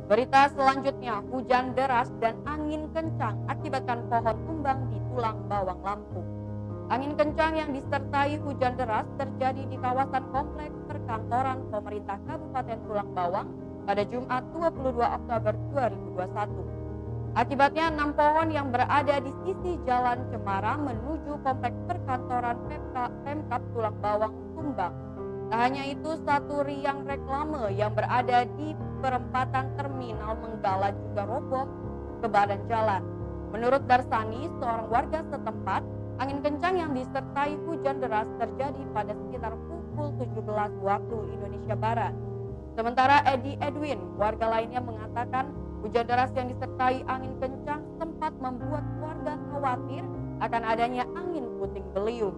Berita selanjutnya, hujan deras dan angin kencang akibatkan pohon tumbang di Tulang Bawang, Lampung. Angin kencang yang disertai hujan deras terjadi di kawasan kompleks perkantoran pemerintah Kabupaten Tulang Bawang pada Jumat 22 Oktober 2021. Akibatnya 6 pohon yang berada di sisi Jalan Cemara menuju kompleks perkantoran Pemkab Tulang Bawang tumbang. Tak hanya itu, satu riang reklame yang berada di perempatan terminal Menggala juga roboh ke badan jalan. Menurut Darsani, seorang warga setempat, angin kencang yang disertai hujan deras terjadi pada sekitar pukul 17 waktu Indonesia Barat. Sementara Edi Edwin, warga lainnya mengatakan hujan deras yang disertai angin kencang sempat membuat warga khawatir akan adanya angin puting beliung.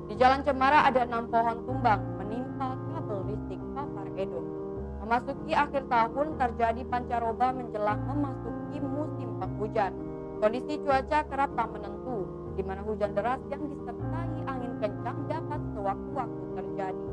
Di Jalan Cemara ada 6 pohon tumbang menimpa kabel listrik Papar Edo. Memasuki akhir tahun terjadi pancaroba menjelang memasuki musim penghujan. Kondisi cuaca kerap tak menentu, di mana hujan deras yang disertai angin kencang dapat sewaktu-waktu terjadi.